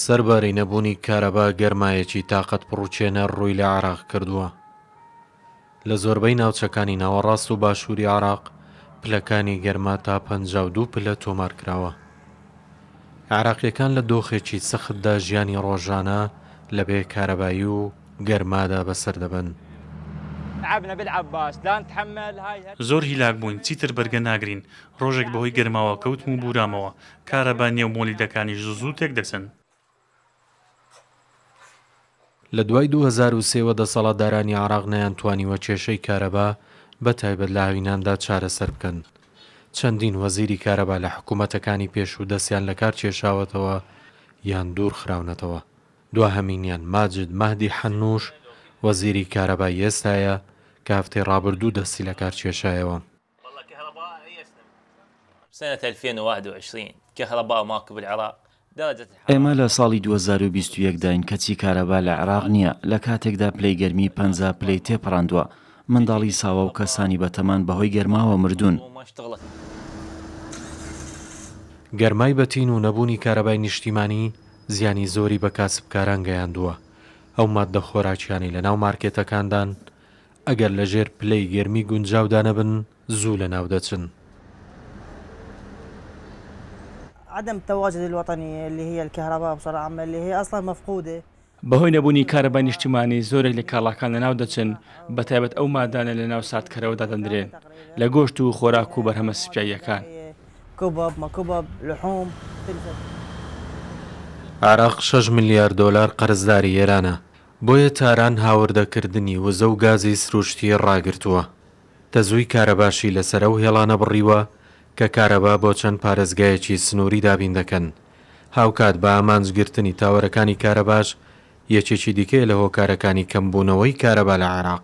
سەربارەی نەبوونی کارەبا گەرمایەکی تاقەت پڕوچێنە ڕووی لە عێراق کردووە. لە زۆربەی ناوچەکانی ناوەڕاست و باشووری عێراق پلەکانی گەرما تا 52 پلە تۆمار کراوە. عێراقیەکان لە دۆخێکی سەختدا ژیانی ڕۆژانە لە بێ کارەبایی و گەرمادا بەسەر دەبن. زۆر هیلاک بووین، چیتر بەرگە ناگرین. ڕۆژێک بەهۆی گەرماوە کەوتم و بورامەوە. کارەبا نێو مۆلیدەکانی زوو تێک دەچن. لە دوای 2003 دەسەڵاتدارانی عێراق نەیانتوانیوە کێشەی کارەبا بەتایبەت لە هاویناندا چارەسەر بکەن. چەندین وەزیری کارەبا لە حکوومەتەکانی پێشوو دەستیان لە کار کێشاوەتەوە یان دوور خراونەتەوە. دواهەمینیان ماجد مەهدی حەنووش وەزیری کارەبای ئێستایە کە هەفتەی ڕابردوو دەستی لە کار کێشایەوە. ئێمە لە ساڵی 2021 داین کەچی کارەبا لە عێراق نییە. لە کاتێکدا پلەی گەرمی 50 پلەی تێپەڕاندووە. منداڵی ساوە و کەسانی بەتەمان بەهۆی گەرماوە مردوون. گەرمای بەتین و نەبوونی کارەبای نیشتیمانی زیانی زۆری بە کاسبکاران گەیاندووە. ئەو ماددە خۆراکیانی لە ناو مارکێتەکاندان ئەگەر لەژێر پلەی گەرمی گونجاودا نەبن زوو لە ناو دەچن. عدم التواجد الوطني اللي هي الكهرباء بصورة عامة اللي هي أصلا مفقودة. بەهۆی نەبوونی کارەبای نیشتیمانی زۆرێک لە کاڵاکان لەناو دەچن، بەتایبەت ئەو مادانە لە ناو ساتکەرەوەدا دەندرێن لە گۆشت و خۆراک و بەرهەمە سوپاییەکان. كبب مكبب لحوم. عێراق 6 ملیار دۆلار قەرزداری ئێرانە. بۆیە تاران هاوردەکردنی وزە و گازی سروشتی ڕاگرتووە. دەزووی کارەباشی لەسەر ئەو هێڵانە بڕیوە کە کارەبا بۆ چەند پارێزگایەکی سنووری دابین دەکەن. هاوکات بە ئامانجگرتنی تاوەرەکانی کارەباش یەکێکی دیکەیە لە هۆکارەکانی کەمبوونەوەی کارەبا لە عێراق.